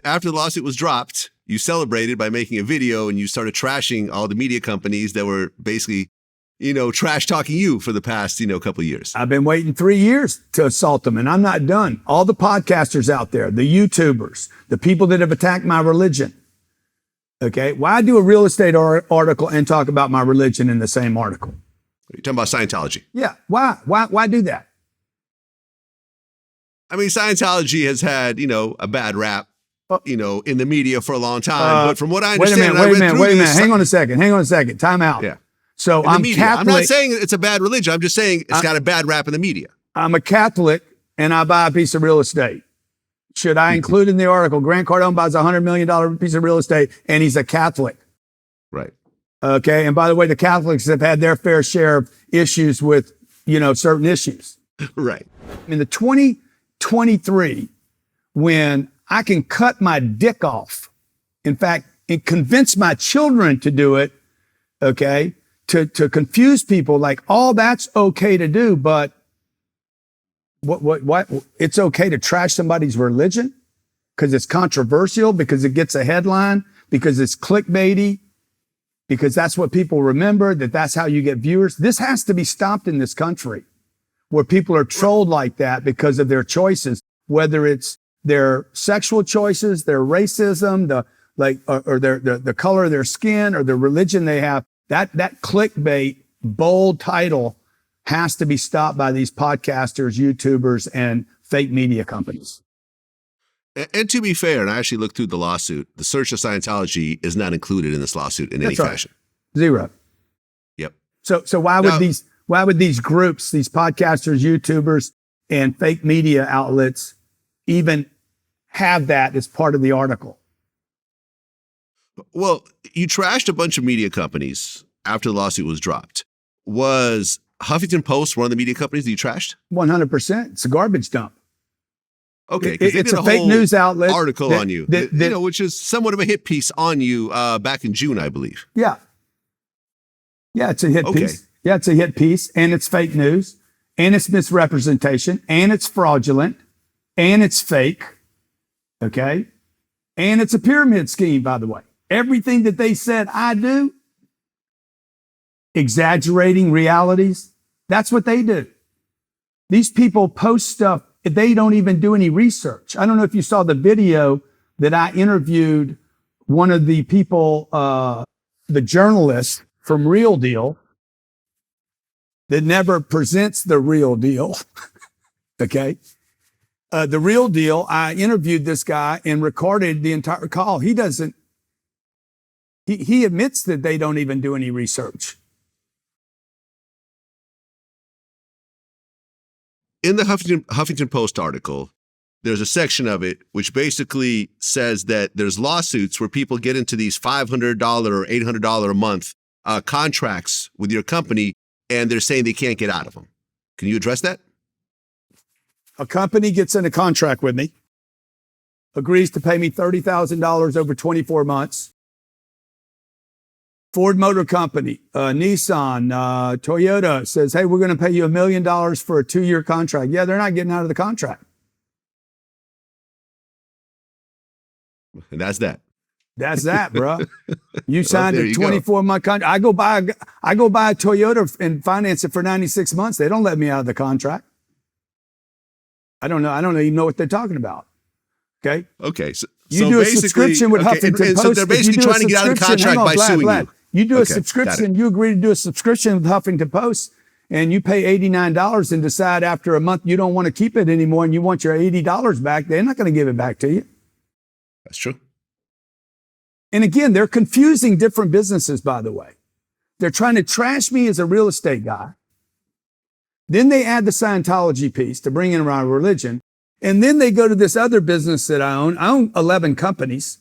after the lawsuit was dropped, you celebrated by making a video and you started trashing all the media companies that were basically, trash talking you for the past, couple of years. I've been waiting 3 years to assault them, and I'm not done. All the podcasters out there, the YouTubers, the people that have attacked my religion. Okay. Why do a real estate article and talk about my religion in the same article? You're talking about Scientology. Yeah. Why do that? I mean, Scientology has had, a bad rap, in the media for a long time. But from what I understand, wait a minute. Hang on a second. Time out. Yeah. So I'm Catholic. I'm not saying it's a bad religion. I'm just saying it's got a bad rap in the media. I'm a Catholic and I buy a piece of real estate. Should I include in the article, Grant Cardone buys a $100 million piece of real estate and he's a Catholic? Right. Okay. And by the way, the Catholics have had their fair share of issues with, certain issues. Right. In the 2023, when I can cut my dick off, in fact, and convince my children to do it, okay, to confuse people like, oh, that's okay to do, but what it's okay to trash somebody's religion because it's controversial, because it gets a headline, because it's clickbaity, because that's what people remember, that's how you get viewers. This has to be stopped in this country where people are trolled like that because of their choices, whether it's their sexual choices, their racism, or the color of their skin or the religion they have. That clickbait, bold title has to be stopped by these podcasters, YouTubers, and fake media companies. And to be fair, and I actually looked through the lawsuit, the search of Scientology is not included in this lawsuit in any fashion. Zero. Yep. So why would these groups, these podcasters, YouTubers, and fake media outlets even have that as part of the article? Well, you trashed a bunch of media companies after the lawsuit was dropped. Was Huffington Post one of the media companies that you trashed? 100%. It's a garbage dump. Okay, it's a fake news outlet article on you, which is somewhat of a hit piece on you back in June, I believe. Yeah, it's a hit piece. Yeah, it's a hit piece, and it's fake news, and it's misrepresentation, and it's fraudulent, and it's fake. Okay, and it's a pyramid scheme, by the way. Everything that they said I do, exaggerating realities, that's what they do. These people post stuff. They don't even do any research. I don't know if you saw the video that I interviewed one of the people, the journalist from Real Deal that never presents the real deal. Okay. The Real Deal, I interviewed this guy and recorded the entire call. He admits that they don't even do any research. In the Huffington Post article, there's a section of it which basically says that there's lawsuits where people get into these $500 or $800 a month contracts with your company, and they're saying they can't get out of them. Can you address that? A company gets in a contract with me, agrees to pay me $30,000 over 24 months. Ford Motor Company, Nissan, Toyota says, hey, we're going to pay you $1 million for a 2-year contract. Yeah, they're not getting out of the contract. And that's that. That's that, bro. You signed a 24-month contract. I go buy a Toyota and finance it for 96 months. They don't let me out of the contract. I don't know. I don't even know what they're talking about. Okay. Okay. You do a subscription with Huffington Post. So they're basically trying to get out of the contract by suing you. You do a subscription. You agree to do a subscription with Huffington Post, and you pay $89 and decide after a month you don't want to keep it anymore and you want your $80 back. They're not going to give it back to you. That's true. And again, they're confusing different businesses, by the way. They're trying to trash me as a real estate guy. Then they add the Scientology piece to bring in around religion. And then they go to this other business that I own. I own 11 companies,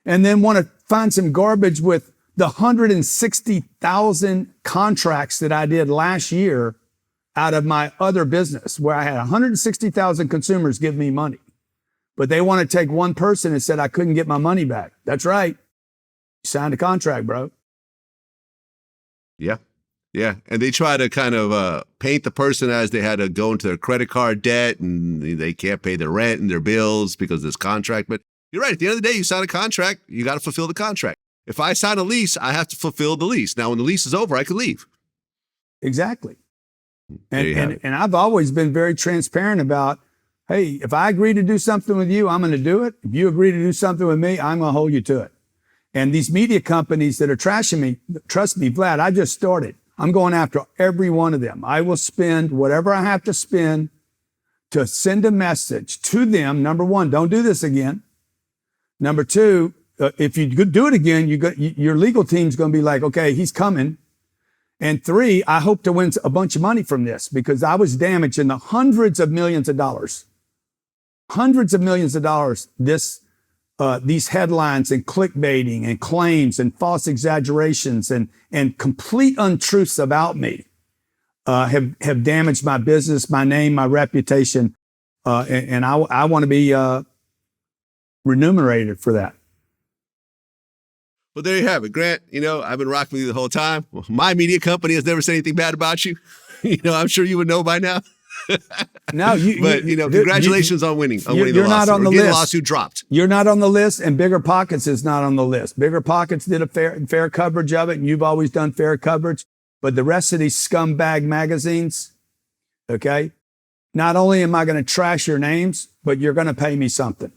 and then want to find some garbage with the 160,000 contracts that I did last year out of my other business, where I had 160,000 consumers give me money. But they want to take one person and said I couldn't get my money back. That's right. You signed a contract, bro. Yeah. Yeah. And they try to kind of paint the person as they had to go into their credit card debt and they can't pay their rent and their bills because of this contract. But You're right. At the end of the day, you sign a contract, you got to fulfill the contract. If I sign a lease, I have to fulfill the lease. Now, when the lease is over, I can leave. Exactly. There you have it. And I've always been very transparent about, hey, if I agree to do something with you, I'm going to do it. If you agree to do something with me, I'm going to hold you to it. And these media companies that are trashing me, trust me, Vlad, I just started. I'm going after every one of them. I will spend whatever I have to spend to send a message to them. Number one, don't do this again. Number two, if you do it again, your legal team's going to be like, okay, he's coming. And three, I hope to win a bunch of money from this because I was damaged in the hundreds of millions of dollars. Hundreds of millions of dollars. These headlines and clickbaiting and claims and false exaggerations and complete untruths about me have damaged my business, my name, my reputation, and I want to be remunerated for that. Well, there you have it, Grant. I've been rocking with you the whole time. My media company has never said anything bad about you. I'm sure you would know by now. No, congratulations on winning. Winning you're the not on the list. The lawsuit dropped. You're not on the list, and Bigger Pockets is not on the list. Bigger Pockets did a fair coverage of it, and you've always done fair coverage. But the rest of these scumbag magazines, okay, not only am I going to trash your names, but you're going to pay me something.